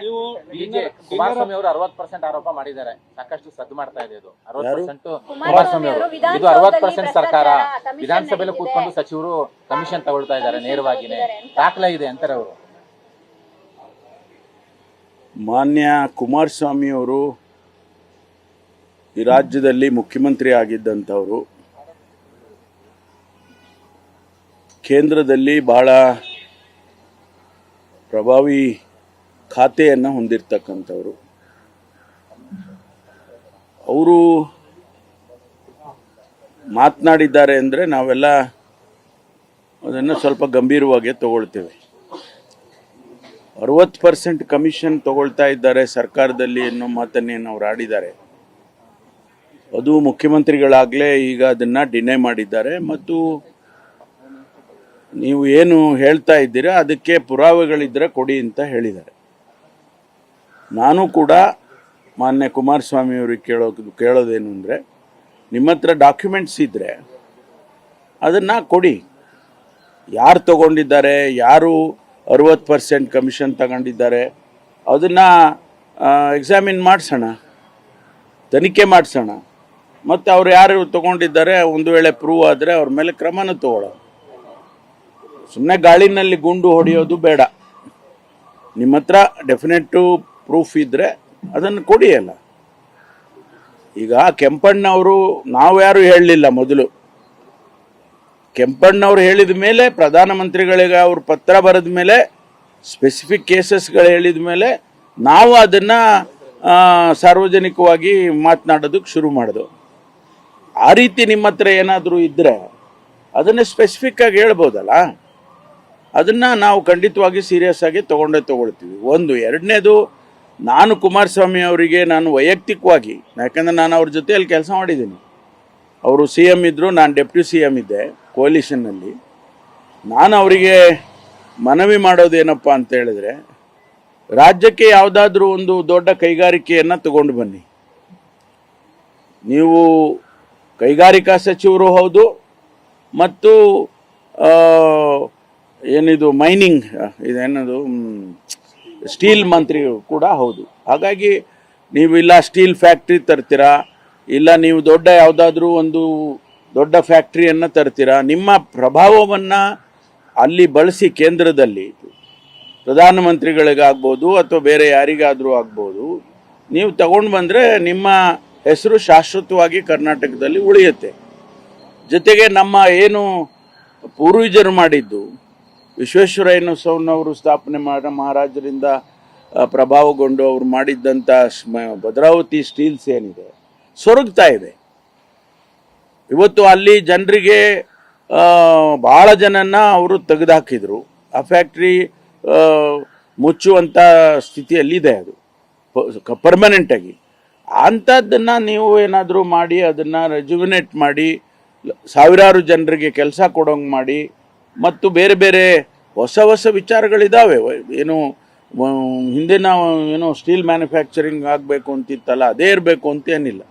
ನೀವು ಕುಮಾರಸ್ವಾಮಿ ಅವರು 60% ಆರೋಪ ಮಾಡಿದ್ದಾರೆ, ಸಾಕಷ್ಟು ಸದ್ದು ಮಾಡ್ತಾ ಇದೆ ಇದು 60% ಕುಮಾರಸ್ವಾಮಿ ಕುಮಾರಸ್ವಾಮಿ ಅವರು. ಇದು 60% ಸರ್ಕಾರ ಕಮಿಷನ್ ವಿಧಾನಸಭೆಯಲ್ಲಿ ಕೂತ್ಕೊಂಡು ಸಚಿವರು ಕಮಿಷನ್ ತಗೊಳ್ತಾ ಇದ್ದಾರೆ ನೇರವಾಗಿನೇ, ದಾಖಲೆ ಇದೆ ಅಂತಾರೆ ಅವರು. ಮಾನ್ಯ ಕುಮಾರಸ್ವಾಮಿ ಅವರು ಈ ರಾಜ್ಯದಲ್ಲಿ ಮುಖ್ಯಮಂತ್ರಿ ಆಗಿದ್ದಂಥವರು, ಕೇಂದ್ರದಲ್ಲಿ ಬಹಳ ಪ್ರಭಾವಿ ಖಾತೆಯನ್ನು ಹೊಂದಿರತಕ್ಕಂಥವರು. ಅವರು ಮಾತನಾಡಿದ್ದಾರೆ ಅಂದರೆ ನಾವೆಲ್ಲ ಅದನ್ನು ಸ್ವಲ್ಪ ಗಂಭೀರವಾಗಿ ತಗೊಳ್ತೇವೆ. 60% ಕಮಿಷನ್ ತಗೊಳ್ತಾ ಇದ್ದಾರೆ ಸರ್ಕಾರದಲ್ಲಿ ಅನ್ನೋ ಮಾತನ್ನೇನು ಅವ್ರು ಆಡಿದ್ದಾರೆ. ಅದು ಮುಖ್ಯಮಂತ್ರಿಗಳಾಗಲೇ ಈಗ ಅದನ್ನು ಡಿನೈ ಮಾಡಿದ್ದಾರೆ. ಮತ್ತು ನೀವು ಏನು ಹೇಳ್ತಾ ಇದ್ದೀರಾ ಅದಕ್ಕೆ ಪುರಾವೆಗಳಿದ್ದರೆ ಕೊಡಿ ಅಂತ ಹೇಳಿದ್ದಾರೆ. ನಾನು ಕೂಡ ಮಾನ್ಯ ಕುಮಾರಸ್ವಾಮಿ ಅವರಿಗೆ ಕೇಳೋದೇನು ಅಂದರೆ, ನಿಮ್ಮ ಹತ್ರ ಡಾಕ್ಯುಮೆಂಟ್ಸ್ ಇದ್ದರೆ ಅದನ್ನು ಕೊಡಿ. ಯಾರು ತಗೊಂಡಿದ್ದಾರೆ, ಯಾರು 60% ಕಮಿಷನ್ ತಗೊಂಡಿದ್ದಾರೆ ಅದನ್ನು ಎಕ್ಸಾಮಿನ್ ಮಾಡಿಸೋಣ, ತನಿಖೆ ಮಾಡಿಸೋಣ. ಮತ್ತು ಅವ್ರು ಯಾರು ತೊಗೊಂಡಿದ್ದಾರೆ ಒಂದು ವೇಳೆ ಪ್ರೂವ್ ಆದರೆ ಅವ್ರ ಮೇಲೆ ಕ್ರಮನೂ ತಗೊಳ್ಳೋಣ. ಸುಮ್ಮನೆ ಗಾಳಿನಲ್ಲಿ ಗುಂಡು ಹೊಡೆಯೋದು ಬೇಡ. ನಿಮ್ಮ ಹತ್ರ ಡೆಫಿನೆಟ್ಟು ಪ್ರೂಫ್ ಇದ್ದರೆ ಅದನ್ನು ಕೊಡಿ ಅಲ್ಲ. ಈಗ ಕೆಂಪಣ್ಣವರು ನಾವು ಯಾರು ಹೇಳಲಿಲ್ಲ. ಮೊದಲು ಕೆಂಪಣ್ಣವ್ರು ಹೇಳಿದ ಮೇಲೆ, ಪ್ರಧಾನಮಂತ್ರಿಗಳಿಗೆ ಅವ್ರು ಪತ್ರ ಬರೆದ ಮೇಲೆ, ಸ್ಪೆಸಿಫಿಕ್ ಕೇಸಸ್ಗಳು ಹೇಳಿದ ಮೇಲೆ ನಾವು ಅದನ್ನು ಸಾರ್ವಜನಿಕವಾಗಿ ಮಾತನಾಡೋದಕ್ಕೆ ಶುರು ಮಾಡಿದೆವು. ಆ ರೀತಿ ನಿಮ್ಮ ಹತ್ರ ಏನಾದರೂ ಇದ್ದರೆ ಅದನ್ನು ಸ್ಪೆಸಿಫಿಕ್ ಆಗಿ ಹೇಳ್ಬೋದಲ್ಲ. ಅದನ್ನು ನಾವು ಖಂಡಿತವಾಗಿ ಸೀರಿಯಸ್ ಆಗಿ ತಗೊಳ್ತೀವಿ. ಒಂದು. ಎರಡನೇದು, ನಾನು ಕುಮಾರಸ್ವಾಮಿ ಅವರಿಗೆ ನಾನು ವೈಯಕ್ತಿಕವಾಗಿ, ಯಾಕಂದರೆ ನಾನು ಅವ್ರ ಜೊತೆಯಲ್ಲಿ ಕೆಲಸ ಮಾಡಿದ್ದೀನಿ. ಅವರು CM ಇದ್ದರು, ನಾನು ಡೆಪ್ಯೂಟಿ CM ಇದ್ದೆ ಕೋಲಿಷನ್ನಲ್ಲಿ. ನಾನು ಅವರಿಗೆ ಮನವಿ ಮಾಡೋದೇನಪ್ಪ ಅಂತ ಹೇಳಿದ್ರೆ, ರಾಜ್ಯಕ್ಕೆ ಯಾವುದಾದ್ರೂ ಒಂದು ದೊಡ್ಡ ಕೈಗಾರಿಕೆಯನ್ನು ತಗೊಂಡು ಬನ್ನಿ. ನೀವು ಕೈಗಾರಿಕಾ ಸಚಿವರು ಹೌದು, ಮತ್ತು ಏನಿದು ಮೈನಿಂಗ್ ಇದೇನದು ಸ್ಟೀಲ್ ಮಂತ್ರಿ ಕೂಡ ಹೌದು. ಹಾಗಾಗಿ ನೀವು ಇಲ್ಲ ಸ್ಟೀಲ್ ಫ್ಯಾಕ್ಟ್ರಿ ತರ್ತೀರಾ, ಇಲ್ಲ ನೀವು ದೊಡ್ಡ ಯಾವುದಾದ್ರೂ ಒಂದು ದೊಡ್ಡ ಫ್ಯಾಕ್ಟ್ರಿಯನ್ನು ತರ್ತೀರಾ, ನಿಮ್ಮ ಪ್ರಭಾವವನ್ನು ಅಲ್ಲಿ ಬಳಸಿ ಕೇಂದ್ರದಲ್ಲಿ ಪ್ರಧಾನಮಂತ್ರಿಗಳಿಗಾಗ್ಬೋದು ಅಥವಾ ಬೇರೆ ಯಾರಿಗಾದರೂ ಆಗ್ಬೋದು, ನೀವು ತಗೊಂಡು ಬಂದರೆ ನಿಮ್ಮ ಹೆಸರು ಶಾಶ್ವತವಾಗಿ ಕರ್ನಾಟಕದಲ್ಲಿ ಉಳಿಯುತ್ತೆ. ಜೊತೆಗೆ ನಮ್ಮ ಏನು ಪೂರ್ವಜರು ಮಾಡಿದ್ದು, ವಿಶ್ವೇಶ್ವರಯ್ಯನವರು ಸ್ಥಾಪನೆ ಮಹಾರಾಜರಿಂದ ಪ್ರಭಾವಗೊಂಡು ಅವರು ಮಾಡಿದ್ದಂಥ ಭದ್ರಾವತಿ ಸ್ಟೀಲ್ಸ್ ಏನಿದೆ ಸೊರಗ್ತಾ ಇದೆ. ಇವತ್ತು ಅಲ್ಲಿ ಜನರಿಗೆ ಭಾಳ ಜನನ್ನ ಅವರು ತೆಗೆದುಹಾಕಿದ್ರು. ಆ ಫ್ಯಾಕ್ಟ್ರಿ ಮುಚ್ಚುವಂಥ ಸ್ಥಿತಿಯಲ್ಲಿದೆ, ಅದು ಪರ್ಮನೆಂಟಾಗಿ. ಅಂಥದ್ದನ್ನು ನೀವು ಏನಾದರೂ ಮಾಡಿ ಅದನ್ನು ರೆಜುವಿನೇಟ್ ಮಾಡಿ, ಸಾವಿರಾರು ಜನರಿಗೆ ಕೆಲಸ ಕೊಡೋಂಗೆ ಮಾಡಿ, ಮತ್ತು ಬೇರೆ ಬೇರೆ ಹೊಸ ವಿಚಾರಗಳಿದ್ದಾವೆ. ಏನು ಹಿಂದಿನ ಏನೋ ಸ್ಟೀಲ್ ಮ್ಯಾನುಫ್ಯಾಕ್ಚರಿಂಗ್ ಆಗಬೇಕು ಅಂತಿತ್ತಲ್ಲ, ಅದೇ ಇರಬೇಕು ಅಂತೇನಿಲ್ಲ.